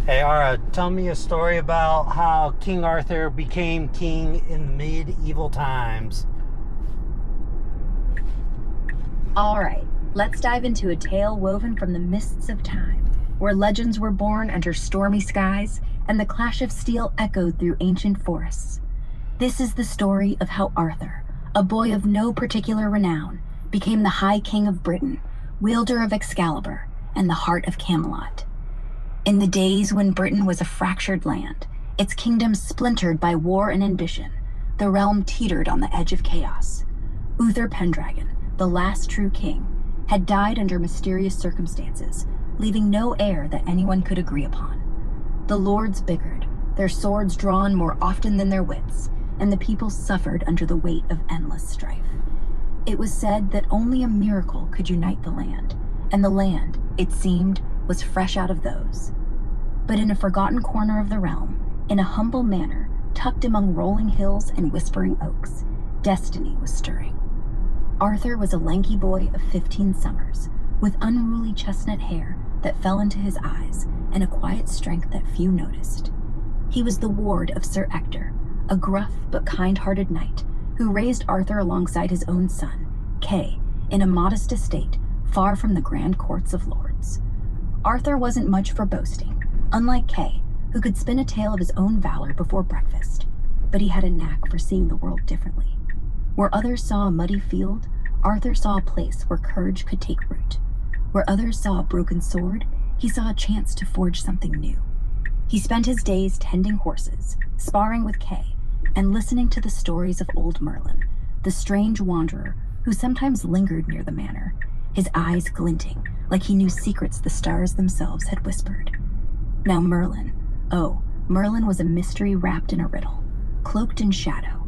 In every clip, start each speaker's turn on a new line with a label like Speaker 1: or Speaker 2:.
Speaker 1: Hey, Ara, tell me a story about how King Arthur became king in medieval times.
Speaker 2: All right, let's dive into a tale woven from the mists of time, where legends were born under stormy skies and the clash of steel echoed through ancient forests. This is the story of how Arthur, a boy of no particular renown, became the High King of Britain, wielder of Excalibur, and the heart of Camelot. In the days when Britain was a fractured land, its kingdom splintered by war and ambition, the realm teetered on the edge of chaos. Uther Pendragon, the last true king, had died under mysterious circumstances, leaving no heir that anyone could agree upon. The lords bickered, their swords drawn more often than their wits, and the people suffered under the weight of endless strife. It was said that only a miracle could unite the land, and the land, it seemed, was fresh out of those. But in a forgotten corner of the realm, in a humble manor, tucked among rolling hills and whispering oaks, destiny was stirring. Arthur was a lanky boy of 15 summers, with unruly chestnut hair that fell into his eyes and a quiet strength that few noticed. He was the ward of Sir Ector, a gruff but kind-hearted knight who raised Arthur alongside his own son, Kay, in a modest estate far from the grand courts of lords. Arthur wasn't much for boasting, unlike Kay, who could spin a tale of his own valor before breakfast, but he had a knack for seeing the world differently. Where others saw a muddy field, Arthur saw a place where courage could take root. Where others saw a broken sword, he saw a chance to forge something new. He spent his days tending horses, sparring with Kay, and listening to the stories of old Merlin, the strange wanderer who sometimes lingered near the manor, his eyes glinting like he knew secrets the stars themselves had whispered. Now Merlin was a mystery wrapped in a riddle, cloaked in shadow.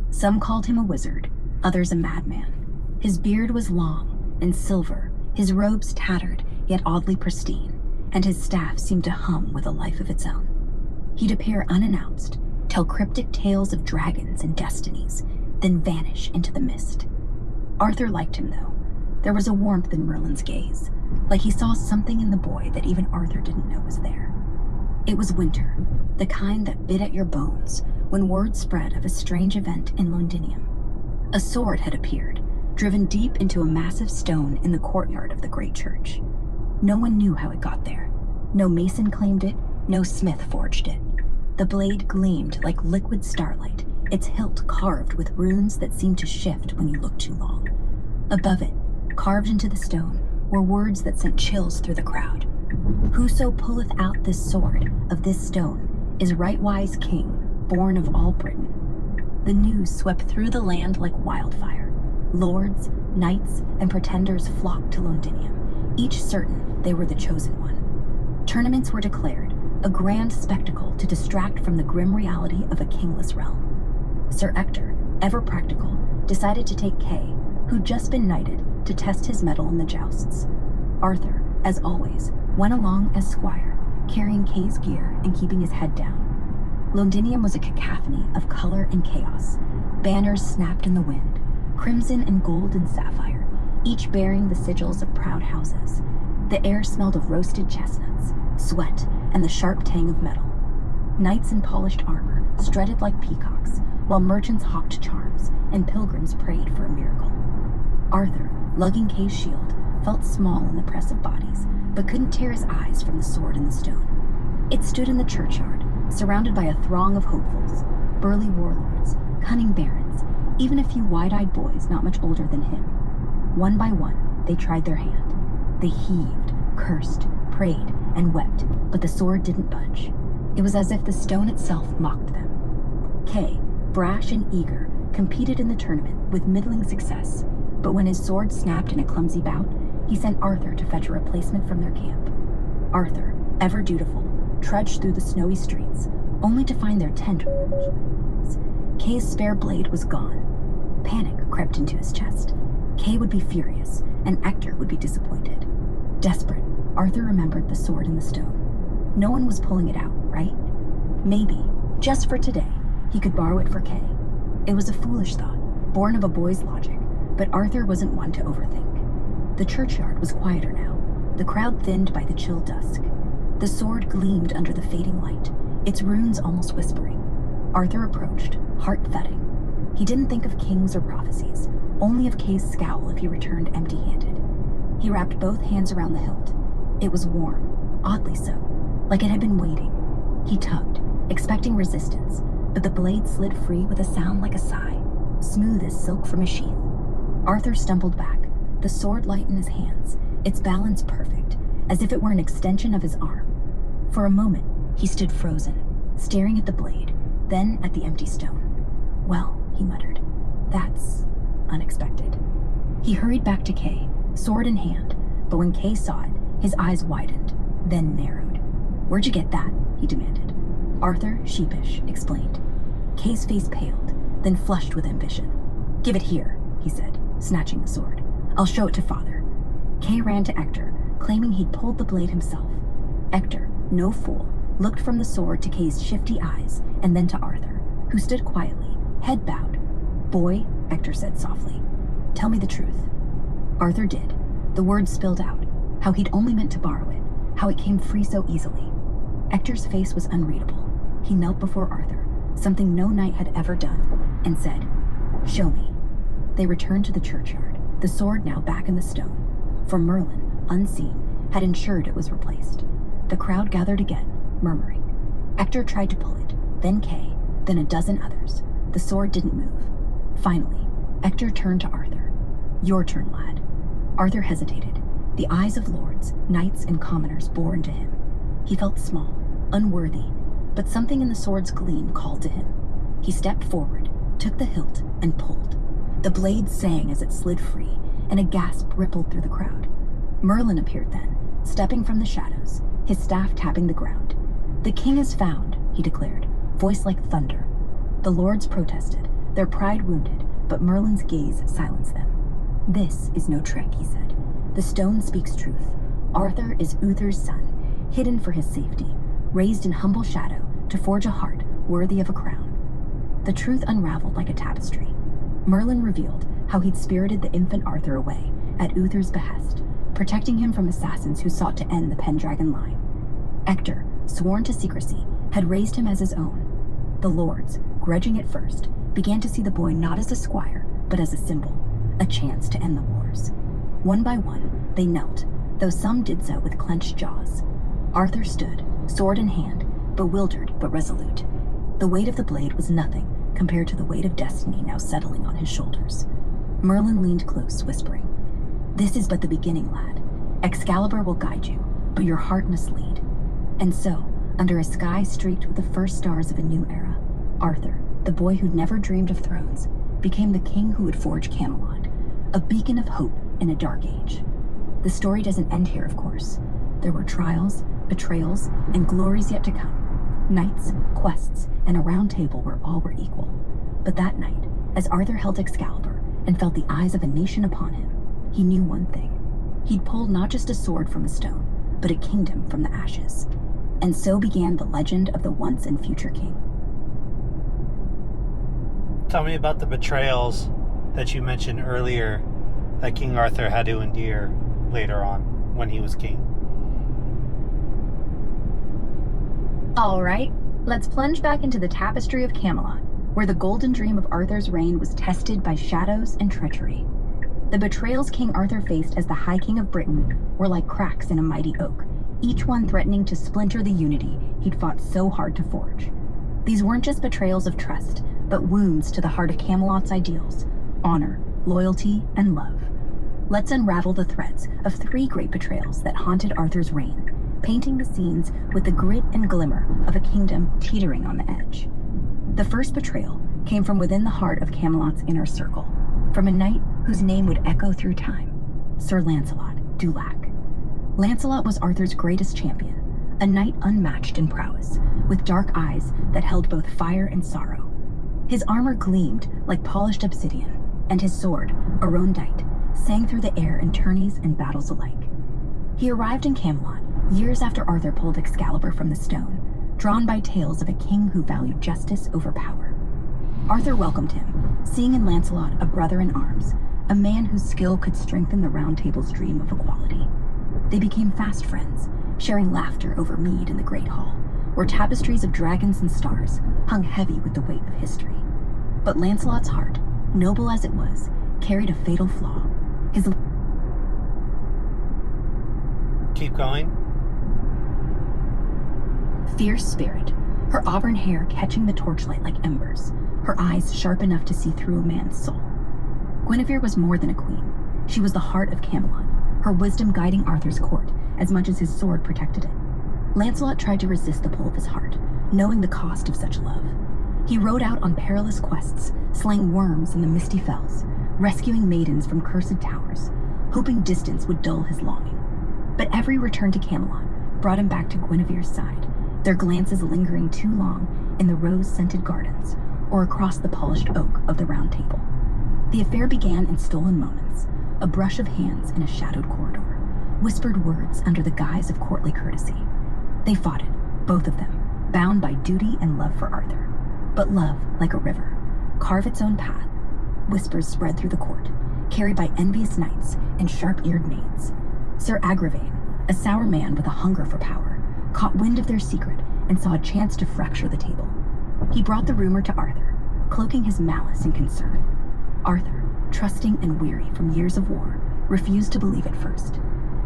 Speaker 2: Some called him a wizard, others a madman. His beard was long and silver, his robes tattered yet oddly pristine, and his staff seemed to hum with a life of its own. He'd appear unannounced, tell cryptic tales of dragons and destinies, then vanish into the mist. Arthur liked him, though. There was a warmth in Merlin's gaze, like he saw something in the boy that even Arthur didn't know was there. It was winter, the kind that bit at your bones when word spread of a strange event in Londinium. A sword had appeared, driven deep into a massive stone in the courtyard of the great church. No one knew how it got there. No mason claimed it, no smith forged it. The blade gleamed like liquid starlight, its hilt carved with runes that seemed to shift when you looked too long. Above it, carved into the stone, were words that sent chills through the crowd. Whoso pulleth out this sword of this stone is right-wise king, born of all Britain. The news swept through the land like wildfire. Lords, knights, and pretenders flocked to Londinium, each certain they were the chosen one. Tournaments were declared, a grand spectacle to distract from the grim reality of a kingless realm. Sir Ector, ever practical, decided to take Kay, who'd just been knighted, to test his mettle in the jousts. Arthur, as always, went along as squire, carrying Kay's gear and keeping his head down. Londinium was a cacophony of color and chaos. Banners snapped in the wind, crimson and gold and sapphire, each bearing the sigils of proud houses. The air smelled of roasted chestnuts, sweat, and the sharp tang of metal. Knights in polished armor strutted like peacocks, while merchants hawked charms and pilgrims prayed for a miracle. Arthur, lugging Kay's shield, felt small in the press of bodies, but couldn't tear his eyes from the sword in the stone. It stood in the churchyard, surrounded by a throng of hopefuls, burly warlords, cunning barons, even a few wide-eyed boys not much older than him. One by one, they tried their hand. They heaved, cursed, prayed, and wept, but the sword didn't budge. It was as if the stone itself mocked them. Kay, brash and eager, competed in the tournament with middling success, but when his sword snapped in a clumsy bout, he sent Arthur to fetch a replacement from their camp. Arthur, ever dutiful, trudged through the snowy streets, only to find their tent ruined. Kay's spare blade was gone. Panic crept into his chest. Kay would be furious, and Ector would be disappointed. Desperate, Arthur remembered the sword in the stone. No one was pulling it out, right? Maybe, just for today, he could borrow it for Kay. It was a foolish thought, born of a boy's logic, but Arthur wasn't one to overthink. The churchyard was quieter now, the crowd thinned by the chill dusk. The sword gleamed under the fading light, its runes almost whispering. Arthur approached, heart thudding. He didn't think of kings or prophecies, only of Kay's scowl if he returned empty-handed. He wrapped both hands around the hilt. It was warm, oddly so, like it had been waiting. He tugged, expecting resistance, but the blade slid free with a sound like a sigh, smooth as silk from a sheath. Arthur stumbled back, the sword light in his hands, its balance perfect, as if it were an extension of his arm. For a moment, he stood frozen, staring at the blade, then at the empty stone. "Well," he muttered, "that's unexpected." He hurried back to Kay, sword in hand, but when Kay saw it, his eyes widened, then narrowed. "Where'd you get that?" he demanded. Arthur, sheepish, explained. Kay's face paled, then flushed with ambition. "Give it here," he said, snatching the sword. "I'll show it to Father." Kay ran to Ector, claiming he'd pulled the blade himself. Ector, no fool, looked from the sword to Kay's shifty eyes, and then to Arthur, who stood quietly, head bowed. "Boy," Ector said softly, "tell me the truth." Arthur did. The words spilled out, how he'd only meant to borrow it, how it came free so easily. Ector's face was unreadable. He knelt before Arthur, something no knight had ever done, and said, "Show me." They returned to the churchyard, the sword now back in the stone, for Merlin, unseen, had ensured it was replaced. The crowd gathered again, murmuring. Ector tried to pull it, then Kay, then a dozen others. The sword didn't move. Finally, Ector turned to Arthur. "Your turn, lad." Arthur hesitated. The eyes of lords, knights, and commoners bore into him. He felt small, unworthy, but something in the sword's gleam called to him. He stepped forward, took the hilt, and pulled. The blade sang as it slid free, and a gasp rippled through the crowd. Merlin appeared then, stepping from the shadows, his staff tapping the ground. "The king is found," he declared, voice like thunder. The lords protested, their pride wounded, but Merlin's gaze silenced them. "This is no trick," he said. "The stone speaks truth. Arthur is Uther's son, hidden for his safety, raised in humble shadow to forge a heart worthy of a crown." The truth unraveled like a tapestry. Merlin revealed how he'd spirited the infant Arthur away at Uther's behest, protecting him from assassins who sought to end the Pendragon line. Ector, sworn to secrecy, had raised him as his own. The lords, grudging at first, began to see the boy not as a squire, but as a symbol, a chance to end the wars. One by one, they knelt, though some did so with clenched jaws. Arthur stood, sword in hand, bewildered but resolute. The weight of the blade was nothing compared to the weight of destiny now settling on his shoulders. Merlin leaned close, whispering, "This is but the beginning, lad. Excalibur will guide you, but your heart must lead." And so, under a sky streaked with the first stars of a new era, Arthur, the boy who'd never dreamed of thrones, became the king who would forge Camelot, a beacon of hope in a dark age. The story doesn't end here, of course. There were trials, betrayals, and glories yet to come. Knights, quests, and a round table where all were equal. But that night, as Arthur held Excalibur and felt the eyes of a nation upon him, he knew one thing. He'd pulled not just a sword from a stone, but a kingdom from the ashes. And so began the legend of the once and future king.
Speaker 1: Tell me about the betrayals that you mentioned earlier that King Arthur had to endure later on when he was king.
Speaker 2: All right, let's plunge back into the tapestry of Camelot, where the golden dream of Arthur's reign was tested by shadows and treachery. The betrayals King Arthur faced as the High King of Britain were like cracks in a mighty oak, each one threatening to splinter the unity he'd fought so hard to forge. These weren't just betrayals of trust, but wounds to the heart of Camelot's ideals: honor, loyalty, and love. Let's unravel the threads of 3 great betrayals that haunted Arthur's reign, painting the scenes with the grit and glimmer of a kingdom teetering on the edge. The first betrayal came from within the heart of Camelot's inner circle, from a knight whose name would echo through time: Sir Lancelot du Lac. Lancelot was Arthur's greatest champion, a knight unmatched in prowess, with dark eyes that held both fire and sorrow. His armor gleamed like polished obsidian, and his sword, Arondite, sang through the air in tourneys and battles alike. He arrived in Camelot years after Arthur pulled Excalibur from the stone, drawn by tales of a king who valued justice over power. Arthur welcomed him, seeing in Lancelot a brother in arms, a man whose skill could strengthen the Round Table's dream of equality. They became fast friends, sharing laughter over mead in the great hall, where tapestries of dragons and stars hung heavy with the weight of history. But Lancelot's heart, noble as it was, carried a fatal flaw. His...
Speaker 1: Keep going.
Speaker 2: Fierce spirit, her auburn hair catching the torchlight like embers, her eyes sharp enough to see through a man's soul. Guinevere was more than a queen. She was the heart of Camelot, her wisdom guiding Arthur's court as much as his sword protected it. Lancelot tried to resist the pull of his heart, knowing the cost of such love. He rode out on perilous quests, slaying worms in the misty fells, rescuing maidens from cursed towers, hoping distance would dull his longing. But every return to Camelot brought him back to Guinevere's side, their glances lingering too long in the rose-scented gardens or across the polished oak of the Round Table. The affair began in stolen moments, a brush of hands in a shadowed corridor, whispered words under the guise of courtly courtesy. They fought it, both of them, bound by duty and love for Arthur. But love, like a river, carve its own path. Whispers spread through the court, carried by envious knights and sharp-eared maids. Sir Agravain, a sour man with a hunger for power, caught wind of their secret and saw a chance to fracture the table. He brought the rumor to Arthur, cloaking his malice and concern. Arthur, trusting and weary from years of war, refused to believe at first.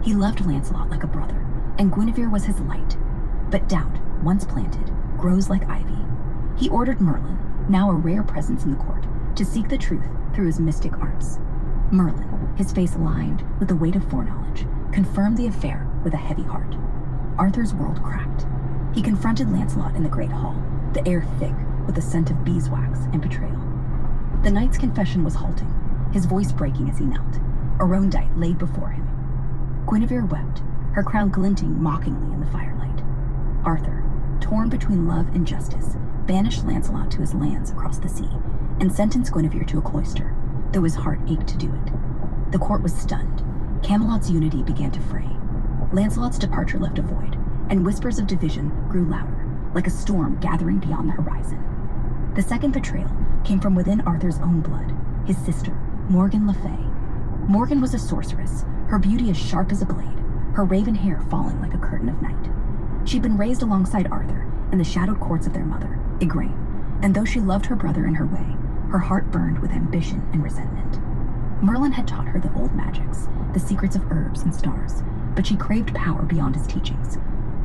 Speaker 2: He loved Lancelot like a brother, and Guinevere was his light. But doubt, once planted, grows like ivy. He ordered Merlin, now a rare presence in the court, to seek the truth through his mystic arts. Merlin, his face lined with the weight of foreknowledge, confirmed the affair with a heavy heart. Arthur's world cracked. He confronted Lancelot in the great hall, the air thick with the scent of beeswax and betrayal. The knight's confession was halting, his voice breaking as he knelt, a rondite laid before him. Guinevere wept, her crown glinting mockingly in the firelight. Arthur, torn between love and justice, banished Lancelot to his lands across the sea, and sentenced Guinevere to a cloister, though his heart ached to do it. The court was stunned. Camelot's unity began to fray. Lancelot's departure left a void, and whispers of division grew louder, like a storm gathering beyond the horizon. The second betrayal came from within Arthur's own blood, his sister, Morgan Le Fay. Morgan was a sorceress, her beauty as sharp as a blade, her raven hair falling like a curtain of night. She'd been raised alongside Arthur in the shadowed courts of their mother, Igraine, and though she loved her brother in her way, her heart burned with ambition and resentment. Merlin had taught her the old magics, the secrets of herbs and stars, but she craved power beyond his teachings.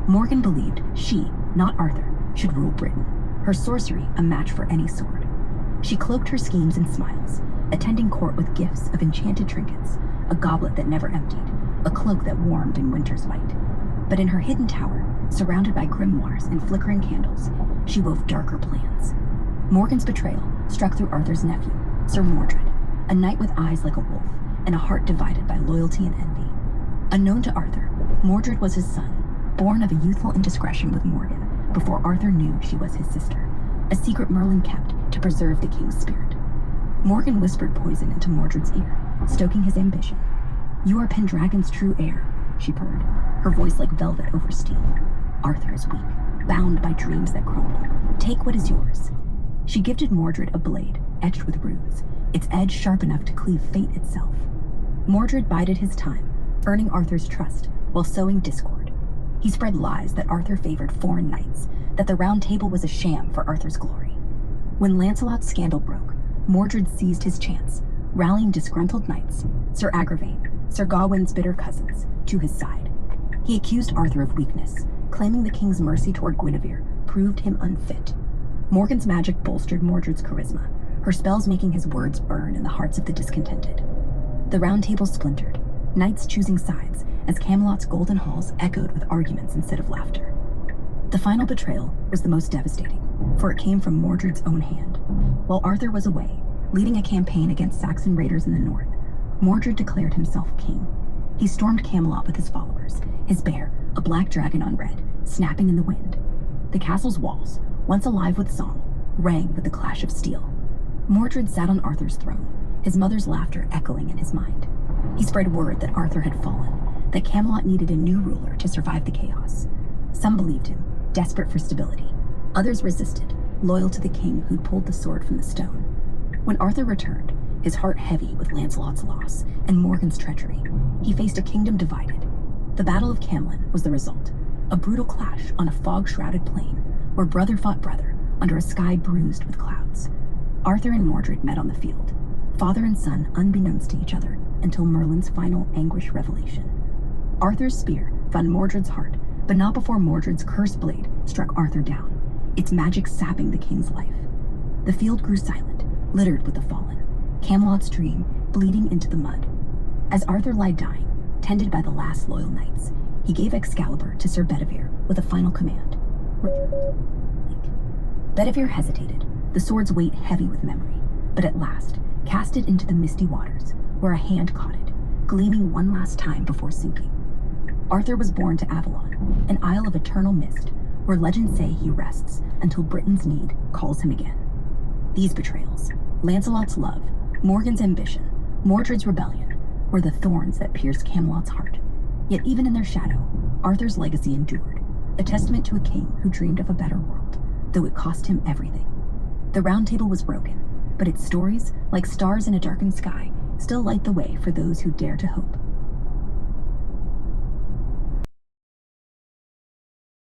Speaker 2: Morgan believed she, not Arthur, should rule Britain, her sorcery a match for any sword. She cloaked her schemes in smiles, attending court with gifts of enchanted trinkets, a goblet that never emptied, a cloak that warmed in winter's light. But in her hidden tower, surrounded by grimoires and flickering candles, she wove darker plans. Morgan's betrayal struck through Arthur's nephew, Sir Mordred, a knight with eyes like a wolf and a heart divided by loyalty and envy. Unknown to Arthur, Mordred was his son, born of a youthful indiscretion with Morgan before Arthur knew she was his sister, a secret Merlin kept to preserve the king's spirit. Morgan whispered poison into Mordred's ear, stoking his ambition. "You are Pendragon's true heir," she purred, her voice like velvet over steel. "Arthur is weak, bound by dreams that crumble. Take what is yours." She gifted Mordred a blade etched with runes, its edge sharp enough to cleave fate itself. Mordred bided his time, earning Arthur's trust while sowing discord. He spread lies that Arthur favored foreign knights, that the Round Table was a sham for Arthur's glory. When Lancelot's scandal broke, Mordred seized his chance, rallying disgruntled knights, Sir Agravain, Sir Gawain's bitter cousins, to his side. He accused Arthur of weakness, claiming the king's mercy toward Guinevere proved him unfit. Morgan's magic bolstered Mordred's charisma, her spells making his words burn in the hearts of the discontented. The Round Table splintered, knights choosing sides as Camelot's golden halls echoed with arguments instead of laughter. The final betrayal was the most devastating, for it came from Mordred's own hand. While Arthur was away, leading a campaign against Saxon raiders in the north, Mordred declared himself king. He stormed Camelot with his followers, his bear, a black dragon on red, snapping in the wind. The castle's walls, once alive with song, rang with the clash of steel. Mordred sat on Arthur's throne, his mother's laughter echoing in his mind. He spread word that Arthur had fallen, that Camelot needed a new ruler to survive the chaos. Some believed him, desperate for stability. Others resisted, loyal to the king who'd pulled the sword from the stone. When Arthur returned, his heart heavy with Lancelot's loss and Morgan's treachery, he faced a kingdom divided. The Battle of Camlan was the result, A brutal clash on a fog-shrouded plain where brother fought brother under a sky bruised with clouds. Arthur and Mordred met on the field, father and son unbeknownst to each other until Merlin's final anguish revelation. Arthur's spear found Mordred's heart, but not before Mordred's cursed blade struck Arthur down, its magic sapping the king's life. The field grew silent, littered with the fallen, Camelot's dream bleeding into the mud. As Arthur lay dying, tended by the last loyal knights, he gave Excalibur to Sir Bedivere with a final command. Bedivere hesitated, the sword's weight heavy with memory, but at last cast it into the misty waters, where a hand caught it, gleaming one last time before sinking. Arthur was borne to Avalon, an isle of eternal mist, where legends say he rests until Britain's need calls him again. These betrayals, Lancelot's love, Morgan's ambition, Mordred's rebellion, were the thorns that pierced Camelot's heart. Yet even in their shadow, Arthur's legacy endured, a testament to a king who dreamed of a better world, though it cost him everything. The Round Table was broken, but its stories, like stars in a darkened sky, still light the way for those who dare to hope.